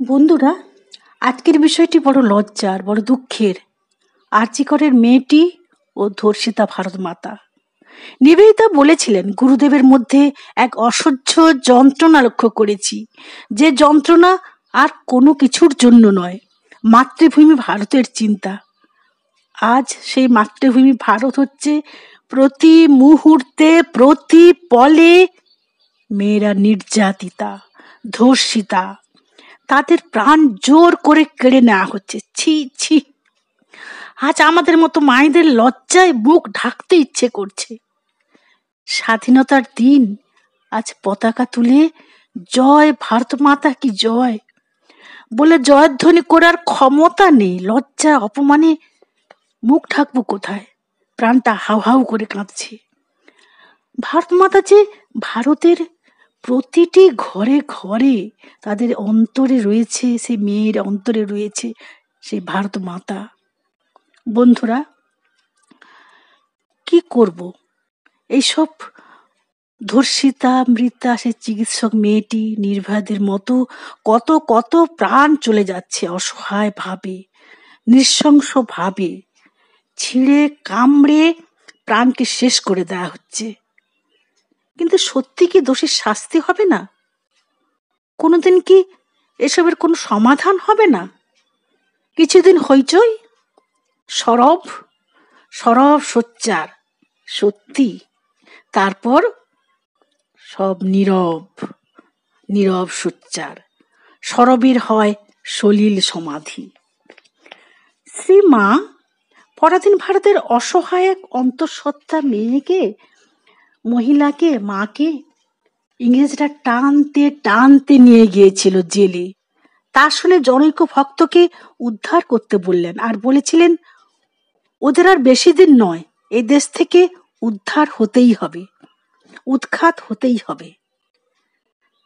বন্ধুরা, আজকের বিষয়টি বড় লজ্জার, বড় দুঃখের। আরজি করের মেয়েটি ও ধর্ষিতা ভারত মাতা। নিবেদিতা বলেছিলেন, গুরুদেবের মধ্যে এক অসহ্য যন্ত্রণা লক্ষ্য করেছি, যে যন্ত্রণা আর কোনো কিছুর জন্য নয়, মাতৃভূমি ভারতের চিন্তা। আজ সেই মাতৃভূমি ভারত হচ্ছে প্রতি মুহূর্তে, প্রতি পলে মেয়েরা নির্যাতিতা, ধর্ষিতা, তাদের প্রাণ জোর করে কেড়ে নেওয়া হচ্ছে। ছি ছি, আজ আমাদের মতো মায়েদের লজ্জায় বুক ঢাকতে ইচ্ছে করছে। স্বাধীনতার দিন, আজ পতাকা তুলে জয় ভারত মাতা কি জয় বলে জয়ধ্বনি করার ক্ষমতা নেই। লজ্জা অপমানে মুখ ঢাকবো কোথায়? প্রাণটা হাউ হাউ করে কাঁদছে। ভারত মাতা যে ভারতের প্রতিটি ঘরে ঘরে, তাদের অন্তরে রয়েছে, সে মেয়ের অন্তরে রয়েছে সেই ভারত মাতা। বন্ধুরা, কি করব? এইসব ধর্ষিতা, মৃতা, সে চিকিৎসক মেয়েটি, নির্ভয়াদের মতো কত কত প্রাণ চলে যাচ্ছে অসহায় ভাবে, নৃশংস ভাবে। ছিঁড়ে কামড়ে প্রাণকে শেষ করে দেওয়া হচ্ছে। কিন্তু সত্যি কি দোষীর শাস্তি হবে না? কোনোদিন কি এসবের কোনো সমাধান হবে না? কিছুদিন হইচই, সরব সরব সোচ্চার সত্যি, তারপর সব নীরব নীরব সোচ্চার। সরবের হয় সলিল সমাধি। শ্রীমা পরাধীন ভারতের অসহায় এক অন্তঃসত্ত্বা মেয়েকে, মহিলাকে, মাকে ইংরেজরা টানতে টানতে নিয়ে গিয়েছিল জেলে। তা শুনে জনৈক ভক্তকে উদ্ধার করতে বললেন, আর বলেছিলেন, ওদের আর বেশি দিন নয়, এ দেশ থেকে উদ্ধার হতেই হবে, উৎখাত হতেই হবে।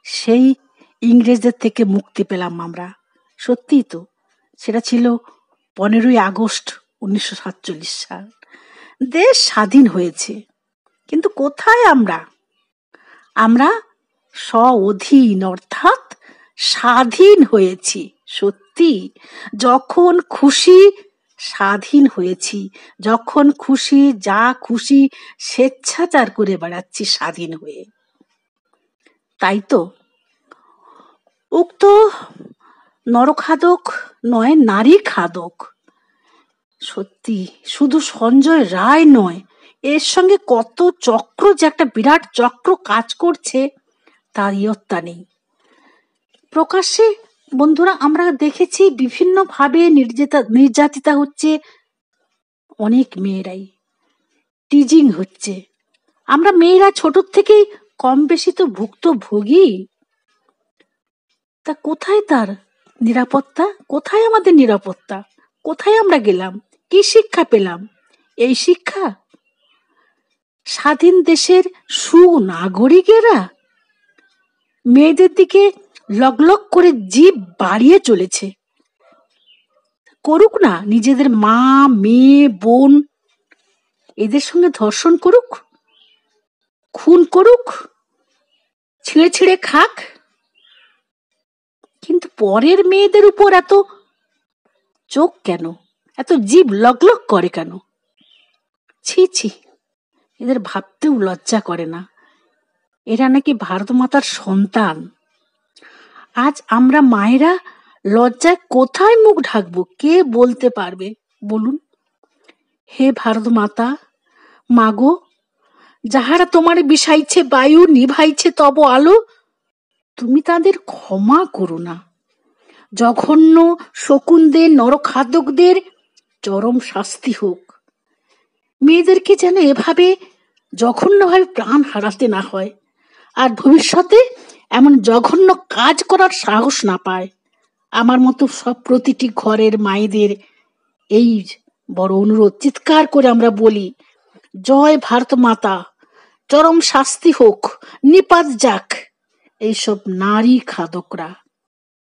সেই ইংরেজদের থেকে মুক্তি পেলাম আমরা। সত্যিই তো, সেটা ছিল 15ই আগস্ট 1947 সাল। দেশ স্বাধীন হয়েছে, কিন্তু কোথায় আমরা? আমরা স্ব-অধীন, অর্থাৎ স্বাধীন হয়েছি। সত্যি, যখন খুশি স্বাধীন হয়েছি, যখন খুশি যা খুশি স্বেচ্ছাচার করে বেড়াচ্ছি স্বাধীন হয়ে। তাই তো উক্ত নরখাদক নয়, নারী খাদক। সত্যি, শুধু সঞ্জয় রায় নয়, এর সঙ্গে কত চক্র, যে একটা বিরাট চক্র কাজ করছে, তার ইয়ত্তা নেই। প্রকাশ্যে বন্ধুরা আমরা দেখেছি বিভিন্নভাবে নির্যাতিতা হচ্ছে অনেক মেয়েরাই, টিজিং হচ্ছে। আমরা মেয়েরা ছোট থেকেই কম বেশি তো ভুক্তভোগী। তা কোথায় তার নিরাপত্তা? কোথায় আমাদের নিরাপত্তা? কোথায় আমরা গেলাম? কি শিক্ষা পেলাম? এই শিক্ষা স্বাধীন দেশের সুনাগরিকেরা মেয়েদের দিকে লগলগ করে জিভ বাড়িয়ে চলেছে। করুক না, নিজেদের মা, মেয়ে, বোন, এদের সঙ্গে ধর্ষণ করুক, খুন করুক, ছিঁড়ে ছিঁড়ে খাক, কিন্তু পরের মেয়েদের উপর এত চোখ কেন? এত জিভ লগলগ করে কেন? ছি ছি, এদের ভাবতেও লজ্জা করে না। এরা নাকি ভারত মাতার সন্তান। আজ আমরা মায়েরা লজ্জায় কোথায় মুখ ঢাকবো? কে বলতে পারবে বলুন? হে ভারত মাতা, মাগো, যাহারা তোমার বিষাইছে বায়ু, নিভাইছে তব আলো, তুমি তাদের ক্ষমা করো না। জঘন্য শকুনদের, নরখাদকদের চরম শাস্তি হোক। মেয়েদেরকে যেন এভাবে জঘন্যভাবে প্রাণ হারাতে না হয়, আর ভবিষ্যতে এমন জঘন্য কাজ করার সাহস না পায়। আমার মতো সব প্রতিটি ঘরের মায়েদের এই বড় অনুরোধ, চিৎকার করে আমরা বলি, জয় ভারত মাতা, চরম শাস্তি হোক, নিপাত যাক এইসব নারী খাদকরা।